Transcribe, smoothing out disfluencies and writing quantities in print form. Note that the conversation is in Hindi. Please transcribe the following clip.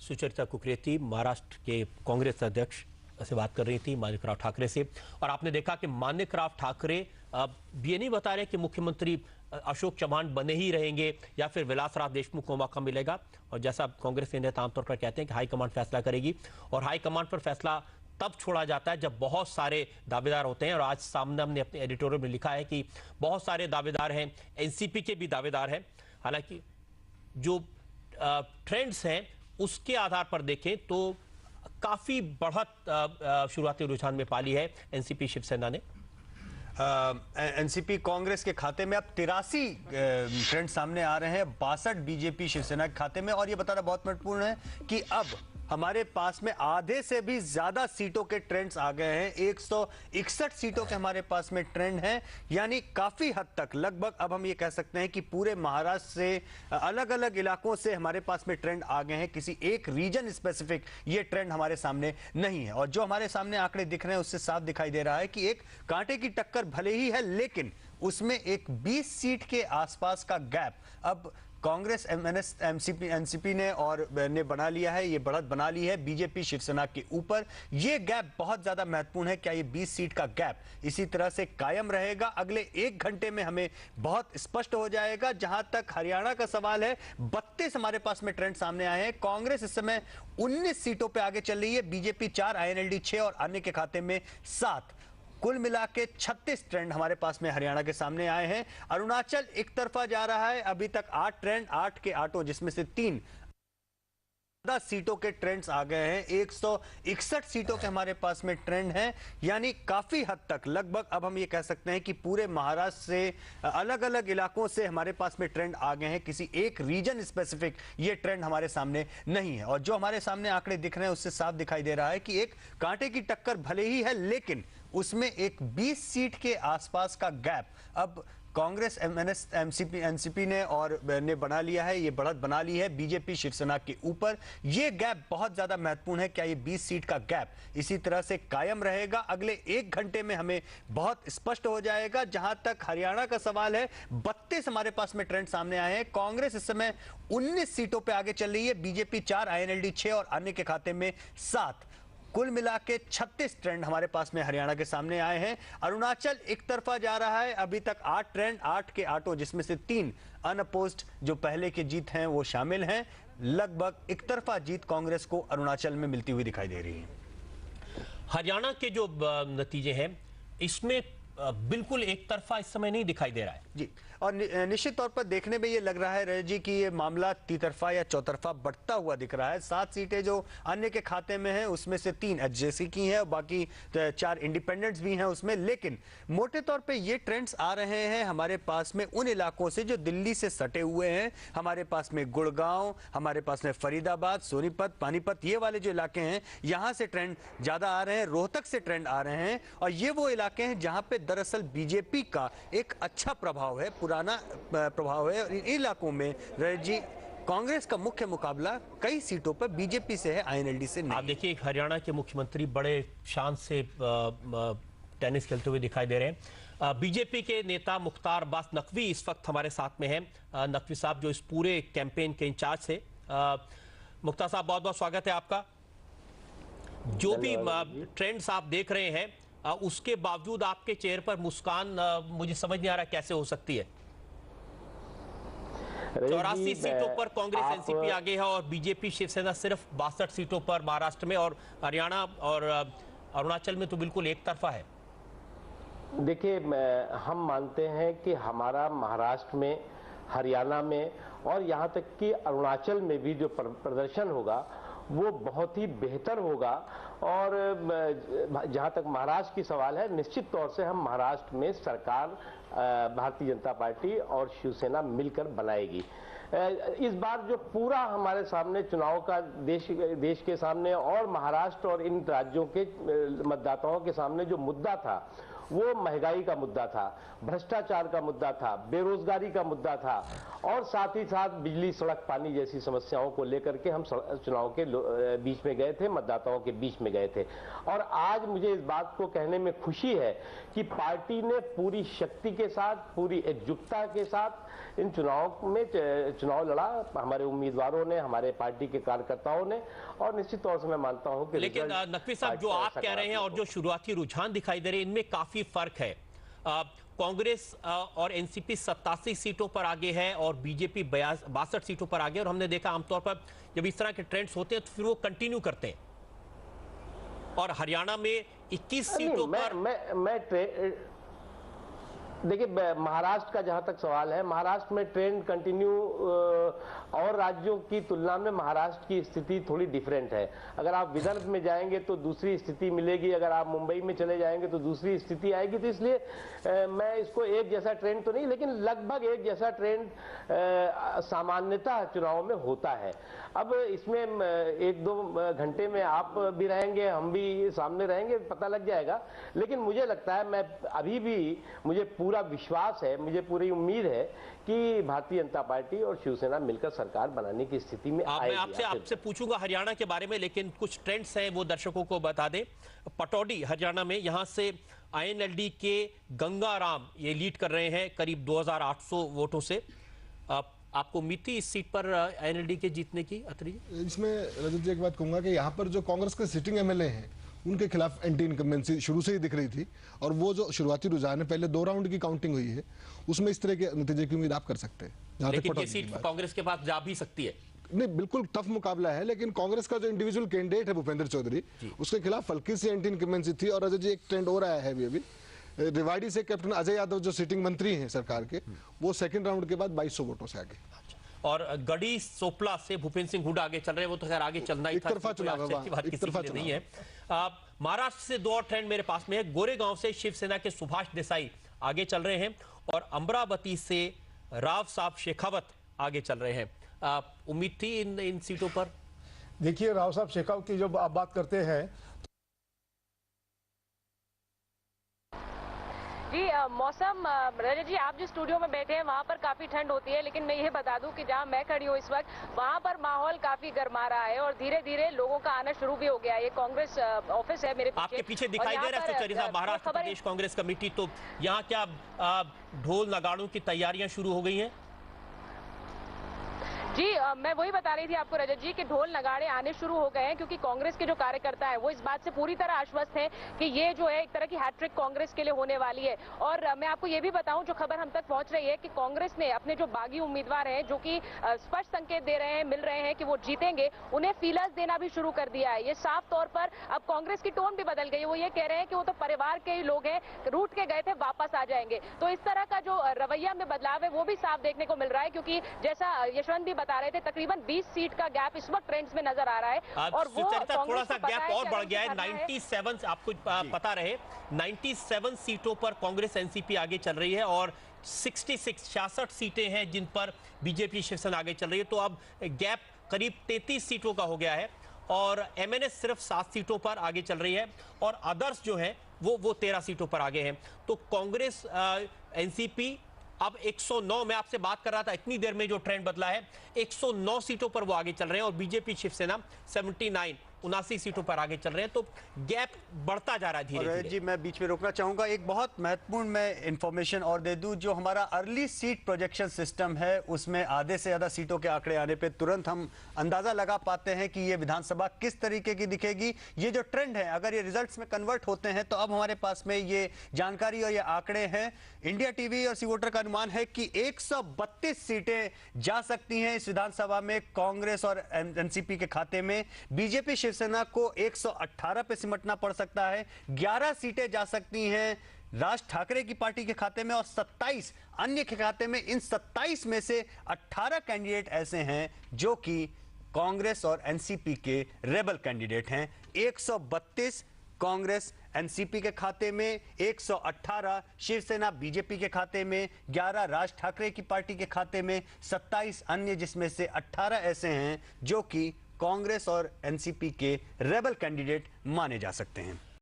सुचरिता कुकरेती महाराष्ट्र के कांग्रेस अध्यक्ष से बात कर रही थी माणिकराव ठाकरे से। और आपने देखा कि माणिकराव ठाकरे अब ये नहीं बता रहे कि मुख्यमंत्री अशोक चव्हाण बने ही रहेंगे या फिर विलासराव देशमुख को मौका मिलेगा। और जैसा कांग्रेस के नेता आमतौर पर कहते हैं कि हाईकमान फैसला करेगी, और हाईकमान पर फैसला तब छोड़ा जाता है जब बहुत सारे दावेदार होते हैं। और आज सामने हमने अपने एडिटोरियल में लिखा है कि बहुत सारे दावेदार हैं, एनसीपी के भी दावेदार हैं। हालांकि जो ट्रेंड्स हैं उसके आधार पर देखें तो काफी बढ़त शुरुआती रुझान में पाली है एनसीपी शिवसेना ने। एनसीपी कांग्रेस के खाते में अब 83 ट्रेंड सामने आ रहे हैं, 62 बीजेपी शिवसेना के खाते में। और ये बताना बहुत महत्वपूर्ण है कि अब हमारे पास में आधे से भी ज्यादा सीटों के ट्रेंड्स आ गए हैं। 161 सीटों के हमारे पास में ट्रेंड हैं, यानी काफी हद तक लगभग अब हम ये कह सकते हैं कि पूरे महाराष्ट्र से अलग अलग इलाकों से हमारे पास में ट्रेंड आ गए हैं। किसी एक रीजन स्पेसिफिक ये ट्रेंड हमारे सामने नहीं है। और जो हमारे सामने आंकड़े दिख रहे हैं उससे साफ दिखाई दे रहा है कि एक कांटे की टक्कर भले ही है, लेकिन उसमें एक 20 सीट के आसपास का गैप अब कांग्रेस एनसीपी ने बना लिया है। ये बढ़त बना ली है बीजेपी शिवसेना के ऊपर। ये गैप बहुत ज्यादा महत्वपूर्ण है। क्या ये 20 सीट का गैप इसी तरह से कायम रहेगा? अगले 1 घंटे में हमें बहुत स्पष्ट हो जाएगा। जहां तक हरियाणा का सवाल है, 32 हमारे पास में ट्रेंड सामने आए हैं। कांग्रेस इस समय 19 सीटों पर आगे चल रही है, बीजेपी 4, आईएनएलडी 6 और अन्य के खाते में 7। कुल मिला के 36 ट्रेंड हमारे पास में हरियाणा के सामने आए हैं। अरुणाचल एक तरफा जा रहा है, अभी तक 8 ट्रेंड, 8 के 8, जिसमें से 3 सीटों के ट्रेंड्स आ गए हैं। 161 सीटों के हमारे पास में ट्रेंड हैं, यानी काफी हद तक लगभग अब हम ये कह सकते हैं कि पूरे महाराष्ट्र से अलग अलग इलाकों से हमारे पास में ट्रेंड आ गए हैं। किसी एक रीजन स्पेसिफिक ये ट्रेंड हमारे सामने नहीं है। और जो हमारे सामने आंकड़े दिख रहे हैं उससे साफ दिखाई दे रहा है कि एक कांटे की टक्कर भले ही है, लेकिन उसमें एक 20 सीट के आसपास का गैप अब कांग्रेस एनसीपी ने बना लिया है। ये बढ़त बना ली है बीजेपी शिवसेना के ऊपर। ये गैप बहुत ज्यादा महत्वपूर्ण है। क्या ये 20 सीट का गैप इसी तरह से कायम रहेगा? अगले 1 घंटे में हमें बहुत स्पष्ट हो जाएगा। जहां तक हरियाणा का सवाल है, 32 हमारे पास में ट्रेंड सामने आए हैं। कांग्रेस इस समय 19 सीटों पर आगे चल रही है, बीजेपी 4, आईएनएलडी 6 और अन्य के खाते में 7। कुल मिला के 36 ट्रेंड हमारे पास में हरियाणा के सामने आए हैं। अरुणाचल एक तरफा जा रहा है, अभी तक 8 ट्रेंड, 8 के 8, जिसमें से 3 अनअपोज्ड जो पहले के जीत हैं वो शामिल हैं। लगभग एक तरफा जीत कांग्रेस को अरुणाचल में मिलती हुई दिखाई दे रही है। हरियाणा के जो नतीजे हैं इसमें बिल्कुल एक तरफा इस समय नहीं दिखाई दे रहा है जी। और निश्चित तौर पर देखने में ये लग रहा है रजत जी कि ये मामला तितरफा या चौतरफा बढ़ता हुआ दिख रहा है। 7 सीटें जो अन्य के खाते में हैं उसमें से 3 एचजेसी की हैं और बाकी 4 इंडिपेंडेंट्स भी हैं उसमें। लेकिन मोटे तौर पे ये ट्रेंड्स आ रहे हैं हमारे पास में उन इलाकों से जो दिल्ली से सटे हुए हैं। हमारे पास में गुड़गांव, हमारे पास में फरीदाबाद, सोनीपत, पानीपत, ये वाले जो इलाके हैं यहाँ से ट्रेंड ज्यादा आ रहे हैं। रोहतक से ट्रेंड आ रहे हैं और ये वो इलाके हैं जहां पे दरअसल बीजेपी का एक अच्छा प्रभाव है, पुराना प्रभाव है। इन इलाकों में रजत जी कांग्रेस का मुख्य मुकाबला कई सीटों पर बीजेपी से है, आईएनएलडी से नहीं। आप देखिए हरियाणा के मुख्यमंत्री बड़े शान से टेनिस खेलते हुए दिखाई दे रहे हैं। बीजेपी के नेता मुख्तार अब्बास नकवी इस वक्त हमारे साथ में हैं। नकवी साहब जो इस पूरे कैंपेन के इंचार्ज थे। मुख्तार साहब बहुत बहुत स्वागत है आपका। जो भी ट्रेंड्स आप देख रहे हैं उसके बावजूद आपके चेहरे पर मुस्कान मुझे समझ नहीं आ रहा कैसे हो सकती है। 84 सीटों पर कांग्रेस एनसीपी आगे है और बीजेपी शिवसेना सिर्फ 62 सीटों पर महाराष्ट्र में, और हरियाणा और अरुणाचल में तो बिल्कुल एक तरफा है। देखिए, हम मानते हैं कि हमारा महाराष्ट्र में, हरियाणा में और यहाँ तक कि अरुणाचल में भी जो प्रदर्शन होगा वो बहुत ही बेहतर होगा। और जहाँ तक महाराष्ट्र की सवाल है, निश्चित तौर से हम महाराष्ट्र में सरकार भारतीय जनता पार्टी और शिवसेना मिलकर बनाएगी। इस बार जो पूरा हमारे सामने चुनाव का देश के सामने और महाराष्ट्र और इन राज्यों के मतदाताओं के सामने जो मुद्दा था वो महंगाई का मुद्दा था, भ्रष्टाचार का मुद्दा था, बेरोजगारी का मुद्दा था और साथ ही साथ बिजली, सड़क, पानी जैसी समस्याओं को लेकर के हम चुनाव के बीच में गए थे, मतदाताओं के बीच में गए थे। और आज मुझे इस बात को कहने में खुशी है कि पार्टी ने पूरी शक्ति के साथ, पूरी एकजुटता के साथ इन चुनाव लड़ा, हमारे उम्मीदवारों ने, हमारे पार्टी के कार्यकर्ताओं ने, और निश्चित तौर से मैं मानता हूं कि लेकिन नकवी साहब, जो आप कह रहे हैं और जो शुरुआती रुझान दिखाई दे रहे हैं, इनमें काफी फर्क है। कांग्रेस और एनसीपी 87 सीटों पर आगे है और बीजेपी 62 सीटों पर आगे, और हमने देखा आमतौर पर जब इस तरह के ट्रेंड्स होते हैं तो फिर वो कंटिन्यू करते हैं। और हरियाणा में 21 सीटों पर देखिए, महाराष्ट्र का जहां तक सवाल है, महाराष्ट्र में ट्रेंड कंटिन्यू और राज्यों की तुलना में महाराष्ट्र की स्थिति थोड़ी डिफरेंट है। अगर आप विदर्भ में जाएंगे तो दूसरी स्थिति मिलेगी, अगर आप मुंबई में चले जाएंगे तो दूसरी स्थिति आएगी। तो इसलिए मैं इसको एक जैसा ट्रेंड तो नहीं, लेकिन लगभग एक जैसा ट्रेंड सामान्यतः चुनाव में होता है। अब इसमें एक दो घंटे में आप भी रहेंगे, हम भी सामने रहेंगे, पता लग जाएगा। लेकिन मुझे लगता है, मैं अभी भी, मुझे पूरा विश्वास है, मुझे पूरी उम्मीद है कि भारतीय जनता पार्टी और शिवसेना मिलकर सरकार बनाने की स्थिति में आएगी। मैं आपसे पूछूंगा हरियाणा के बारे में, लेकिन कुछ ट्रेंड्स हैं वो दर्शकों को बता दें। पटौदी हरियाणा में, यहां से आईएनएलडी के गंगाराम ये लीड कर रहे हैं करीब 2800 वोटों से। आपको उम्मीद थी इस सीट पर आईएनएलडी के जीतने की? अत्री जी, इसमें रजत जी एक बात कहूंगा कि यहाँ पर जो कांग्रेस के सिटिंग एमएलए हैं उनके खिलाफ एंटी इनकम्बेंसी शुरू से ही दिख रही थी, और वो जो शुरुआती रुझान है, पहले 2 राउंड की काउंटिंग हुई है, उसमें इस तरह के नतीजे की उम्मीद आप कर सकते हैं। लेकिन ये सीट कांग्रेस के पास जा भी सकती है। नहीं, बिल्कुल टफ मुकाबला है, लेकिन कांग्रेस का जो इंडिविजुअल कैंडिडेट है भूपेंद्र चौधरी, उसके खिलाफ हल्की सी एंटी इनकम्बेंसी थी। और रजत जी एक ट्रेंड हो रहा है अभी रेवाड़ी से कैप्टन अजय यादव जो सिटिंग मंत्री हैं सरकार के, वो सेकंड राउंड के बाद 2200 वोटों से आगे। और गढ़ी सोपला से भूपेंद्र सिंह हुड्डा आगे चल रहे हैं, वो तो खैर आगे चलना ही था, नहीं है। महाराष्ट्र से 2 और ट्रेंड मेरे पास में है। गोरेगांव से शिवसेना के सुभाष देसाई आगे चल रहे हैं और अमरावती से राव साहब शेखावत आगे चल रहे हैं। उम्मीद थी इन सीटों पर? देखिए, राव साहब शेखावत की जब आप बात करते हैं, जी मौसम, रजत जी आप जिस स्टूडियो में बैठे हैं वहां पर काफी ठंड होती है, लेकिन मैं ये बता दूं कि जहां मैं खड़ी हूं इस वक्त, वहां पर माहौल काफी गर्मा रहा है और धीरे धीरे लोगों का आना शुरू भी हो गया है। ये कांग्रेस ऑफिस है मेरे पीछे, आपके पीछे दिखाई दे रहा है सुचरिता साहब, महाराष्ट्र प्रदेश कांग्रेस कमेटी। तो यहाँ क्या ढोल नगाड़ों की तैयारियां शुरू हो गई हैं? जी मैं वही बता रही थी आपको रजत जी कि ढोल नगाड़े आने शुरू हो गए हैं, क्योंकि कांग्रेस के जो कार्यकर्ता हैं वो इस बात से पूरी तरह आश्वस्त हैं कि ये जो है एक तरह की हैट्रिक कांग्रेस के लिए होने वाली है। और मैं आपको ये भी बताऊं, जो खबर हम तक पहुंच रही है कि कांग्रेस ने अपने जो बागी उम्मीदवार हैं, जो कि स्पष्ट संकेत दे रहे हैं, मिल रहे हैं कि वो जीतेंगे, उन्हें फीलर्स देना भी शुरू कर दिया है। ये साफ तौर पर अब कांग्रेस की टोन भी बदल गई है। वो ये कह रहे हैं कि वो तो परिवार के ही लोग हैं, रूठ के गए थे, वापस आ जाएंगे। तो इस तरह का जो रवैया में बदलाव है वो भी साफ देखने को मिल रहा है, क्योंकि जैसा यशवंत भी बता रहे थे, तकरीबन 20 सीट का गैप इस वक्त ट्रेंड्स में नजर आ रहा है। और वो थोड़ा सा गैप और बढ़ गया है। 97 आपको पता रहे, 97 सीटों पर कांग्रेस एनसीपी आगे चल रही है और 66 सीटें हैं जिन पर बीजेपी शिवसेना आगे चल रही है। तो अब गैप करीब 33 सीटों का हो गया है और एमएनएस सिर्फ 7 सीटों पर आगे चल रही है और अदर्स जो है वो 13 सीटों पर आगे हैं। तो कांग्रेस एनसीपी अब 109, मैं आपसे बात कर रहा था इतनी देर में जो ट्रेंड बदला है, 109 सीटों पर वो आगे चल रहे हैं और बीजेपी शिवसेना 79 सीटों पर आगे चल रहे हैं। तो गैप बढ़ता जा रहा है धीरे धीरे। जी मैं बीच में रोकना चाहूंगा, एक बहुत महत्वपूर्ण मैं इंफॉर्मेशन और दे दूं। जो हमारा अर्ली सीट प्रोजेक्शन सिस्टम है उसमें आधे से ज्यादा सीटों के आंकड़े आने पे तुरंत हम अंदाजा लगा पाते हैं कि ये विधानसभा किस तरीके की दिखेगी। ये जो ट्रेंड है अगर ये रिजल्ट्स में कन्वर्ट होते हैं तो अब हमारे पास में ये जानकारी और ये आंकड़े हैं। इंडिया टीवी और सी वोटर का अनुमान है कि 132 सीटें जा सकती हैं इस विधानसभा में कांग्रेस और एनसीपी के खाते में। बीजेपी शिवसेना को 118 पे सिमटना पड़ सकता है। 11 सीटें जा सकती हैं राज ठाकरे की पार्टी के खाते में और 27 अन्य के खाते में। इन 27 में से 18 कैंडिडेट ऐसे हैं जो कि कांग्रेस और एनसीपी के रेबल कैंडिडेट हैं। 132 कांग्रेस एनसीपी के खाते में, 118 शिवसेना बीजेपी के खाते में, 11 राज ठाकरे की पार्टी के खाते में, 27 अन्य जिसमें से 18 ऐसे हैं जो कि कांग्रेस और एनसीपी के रेबल कैंडिडेट माने जा सकते हैं।